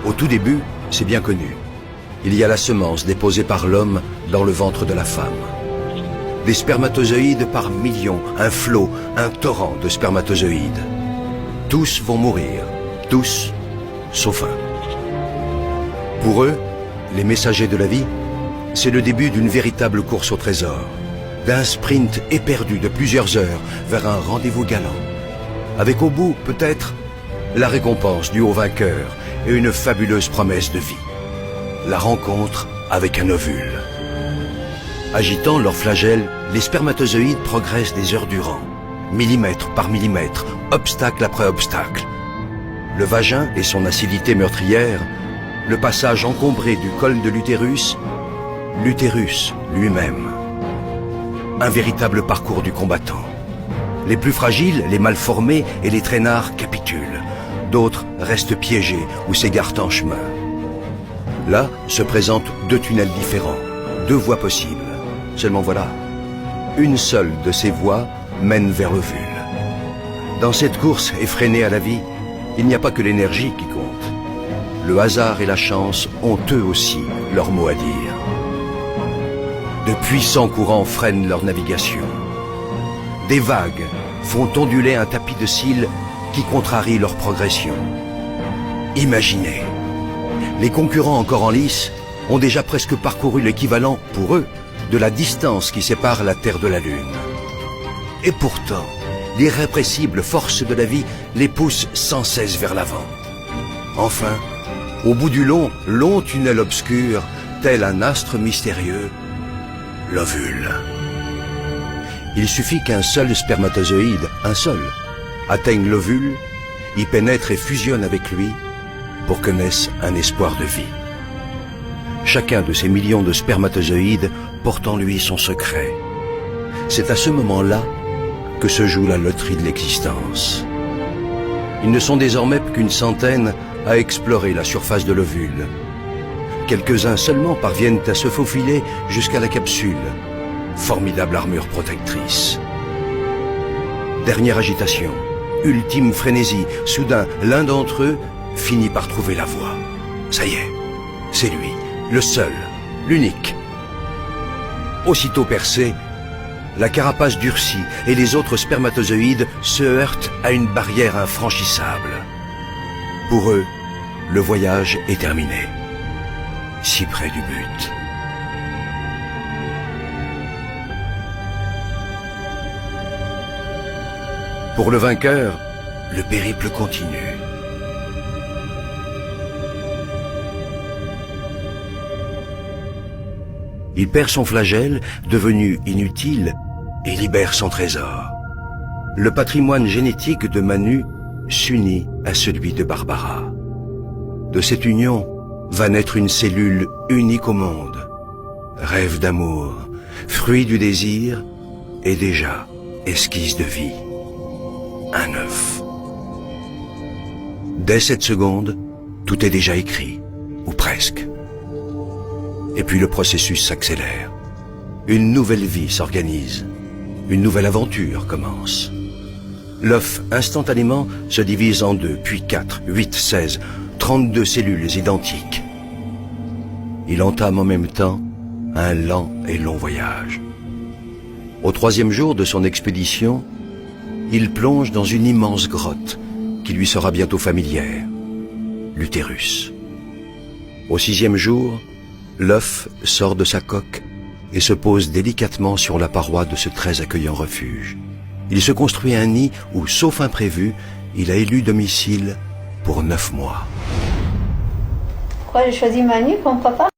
Au tout début, c'est bien connu. Il y a la semence déposée par l'homme dans le ventre de la femme. Des spermatozoïdes par millions, un flot, un torrent de spermatozoïdes. Tous vont mourir, tous, sauf un. Pour eux, les messagers de la vie, c'est le début d'une véritable course au trésor, d'un sprint éperdu de plusieurs heures vers un rendez-vous galant, avec au bout, peut-être, la récompense du haut vainqueur et une fabuleuse promesse de vie. La rencontre avec un ovule. Agitant leur flagelle, les spermatozoïdes progressent des heures durant, millimètre par millimètre, obstacle après obstacle. Le vagin et son acidité meurtrière, le passage encombré du col de l'utérus, l'utérus lui-même. Un véritable parcours du combattant. Les plus fragiles, les mal formés et les traînards capitulent. D'autres restent piégés ou s'égarent en chemin. Là se présentent deux tunnels différents, deux voies possibles. Seulement voilà, une seule de ces voies mène vers l'ovule. Dans cette course effrénée à la vie, il n'y a pas que l'énergie qui compte. Le hasard et la chance ont eux aussi leur mot à dire. De puissants courants freinent leur navigation. Des vagues font onduler un tapis de cils qui contrarie leur progression. Imaginez, les concurrents encore en lice ont déjà presque parcouru l'équivalent, pour eux, de la distance qui sépare la Terre de la Lune. Et pourtant, l'irrépressible force de la vie les pousse sans cesse vers l'avant. Enfin, au bout du long tunnel obscur, tel un astre mystérieux, l'ovule. Il suffit qu'un seul spermatozoïde, un seul, atteigne l'ovule, y pénètre et fusionne avec lui pour que naisse un espoir de vie. Chacun de ces millions de spermatozoïdes porte en lui son secret. C'est à ce moment-là que se joue la loterie de l'existence. Ils ne sont désormais qu'une centaine à explorer la surface de l'ovule. Quelques-uns seulement parviennent à se faufiler jusqu'à la capsule, formidable armure protectrice. Dernière agitation, ultime frénésie, soudain l'un d'entre eux finit par trouver la voie. Ça y est, c'est lui, le seul, l'unique. Aussitôt percé, la carapace durcit et les autres spermatozoïdes se heurtent à une barrière infranchissable. Pour eux, le voyage est terminé. Si près du but. Pour le vainqueur, le périple continue. Il perd son flagelle, devenu inutile, et libère son trésor. Le patrimoine génétique de Manu s'unit à celui de Barbara. De cette union va naître une cellule unique au monde. Rêve d'amour, fruit du désir, et déjà esquisse de vie. Un œuf. Dès cette seconde, tout est déjà écrit, ou presque. Et puis le processus s'accélère. Une nouvelle vie s'organise. Une nouvelle aventure commence. L'œuf, instantanément, se divise en 2, puis 4, 8, 16, 32 cellules identiques. Il entame en même temps un lent et long voyage. Au 3e jour de son expédition, il plonge dans une immense grotte qui lui sera bientôt familière, l'utérus. Au 6e jour, l'œuf sort de sa coque et se pose délicatement sur la paroi de ce très accueillant refuge. Il se construit un nid où, sauf imprévu, il a élu domicile pour 9 mois. Pourquoi j'ai choisi Manu comme papa?